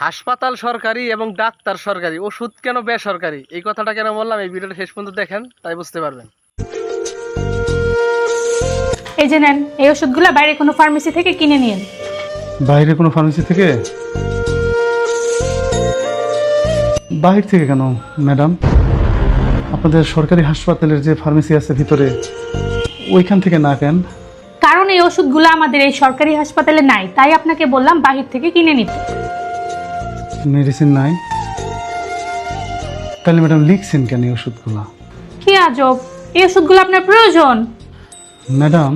হাসপাতাল সরকারি এবং ডাক্তার সরকারি, ওষুধ কেন বেসরকারি, এই কথাটা কেন বললাম এই ভিডিওটা শেষ পর্যন্ত দেখেন, তাই বুঝতে পারবেন। এই যে নেন, এই ওষুধগুলো বাইরে কোনো ফার্মেসি থেকে কিনে নিন। বাইরে কোনো ফার্মেসি থেকে? বাহির থেকে কেন ম্যাডাম? আপনাদের সরকারি হাসপাতালের যে ফার্মেসি আছে ভিতরে, ওইখান থেকে না কেন? কারণ এই ওষুধগুলো আমাদের এই সরকারি হাসপাতালে নাই, তাই আপনাকে বললাম বাহির থেকে কিনে নিতে। মেডিসিন নাই? তাহলে ম্যাডাম লিখছেন কেন এই ওষুধগুলা? কি আজব, এই ওষুধগুলো আপনার প্রয়োজন? ম্যাডাম,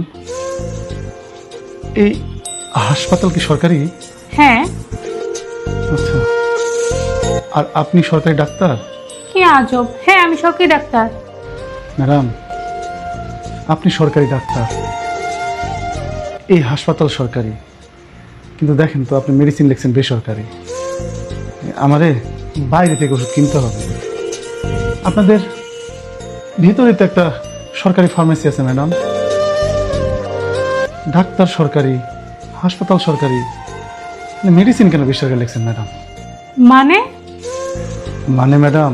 এই হাসপাতাল কি সরকারি? হ্যাঁ। আচ্ছা, আর আপনি সরকারি ডাক্তার? কি আজব, হ্যাঁ আমি সরকারি ডাক্তার। ম্যাডাম, আপনি সরকারি ডাক্তার, এই হাসপাতাল সরকারি, কিন্তু দেখেন তো আপনি মেডিসিন লিখছেন বেসরকারি। আমারে বাইরে থেকে ওষুধ কিনতে হবে। আপনাদের ভিতরে তো একটা সরকারি ফার্মেসি আছে ম্যাডাম, ডাক্তার সরকারি, হাসপাতাল সরকারি, মেডিসিন কেন বেসরকারি লিখছেন ম্যাডাম? মানে? মানে ম্যাডাম,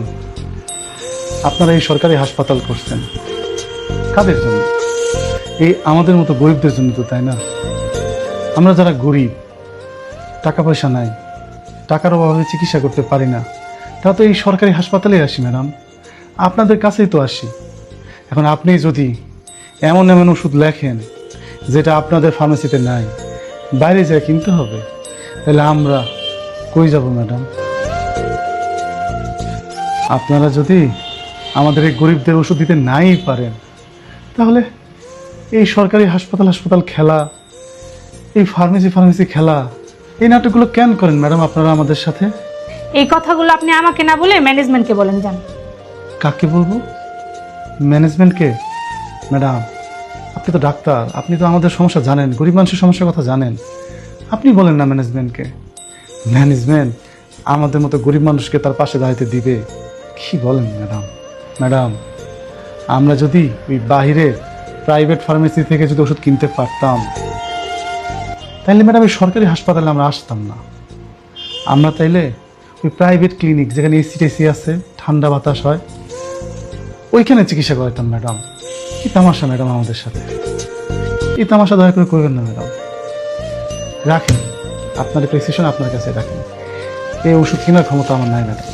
আপনারা এই সরকারি হাসপাতাল করছেন কাদের জন্য? এই আমাদের মতো গরিবদের জন্য তো, তাই না? আমরা যারা গরিব, টাকা পয়সা নাই, টাকার অভাবে চিকিৎসা করতে পারি না, তারা তো এই সরকারি হাসপাতালে আসি ম্যাডাম, আপনাদের কাছেই তো আসি। এখন আপনি যদি এমন এমন ওষুধ লেখেন যেটা আপনাদের ফার্মেসিতে নাই, বাইরে যায় কিনতে হবে, তাহলে আমরা কই যাব ম্যাডাম? আপনারা যদি আমাদের এই গরিবদের ওষুধ দিতে নাই পারেন, তাহলে এই সরকারি হাসপাতাল খেলা, এই ফার্মেসি খেলা, এই নাটকগুলো কেন করেন ম্যাডাম আপনারা আমাদের সাথে? এই কথাগুলো আপনি আমাকে না বলে ম্যানেজমেন্টকে বলেন যান। কাকে বলবো? ম্যানেজমেন্টকে? ম্যাডাম, আপনি তো ডাক্তার, আপনি তো আমাদের সমস্যা জানেন, গরিব মানুষের সমস্যার কথা জানেন, আপনি বলেন না ম্যানেজমেন্টকে। ম্যানেজমেন্ট আমাদের মতো গরিব মানুষকে তার পাশে দাঁড়াতে দিবে? কি বলেন ম্যাডাম? ম্যাডাম, আমরা যদি ওই বাহিরের প্রাইভেট ফার্মেসি থেকে যদি ওষুধ কিনতে পারতাম, তাইলে ম্যাডাম এই সরকারি হাসপাতালে আমরা আসতাম না। আমরা তাইলে ওই প্রাইভেট ক্লিনিক যেখানে এসি টেসি আছে, ঠান্ডা বাতাস হয়, ওইখানে চিকিৎসা করাতাম ম্যাডাম। কি তামাশা ম্যাডাম আমাদের সাথে! এই তামাশা দয়া করে করবেন না ম্যাডাম। রাখেন আপনার প্রেসক্রিপশন, আপনার কাছে রাখেন। এই ওষুধ কেনার ক্ষমতা আমার নাই ম্যাডাম।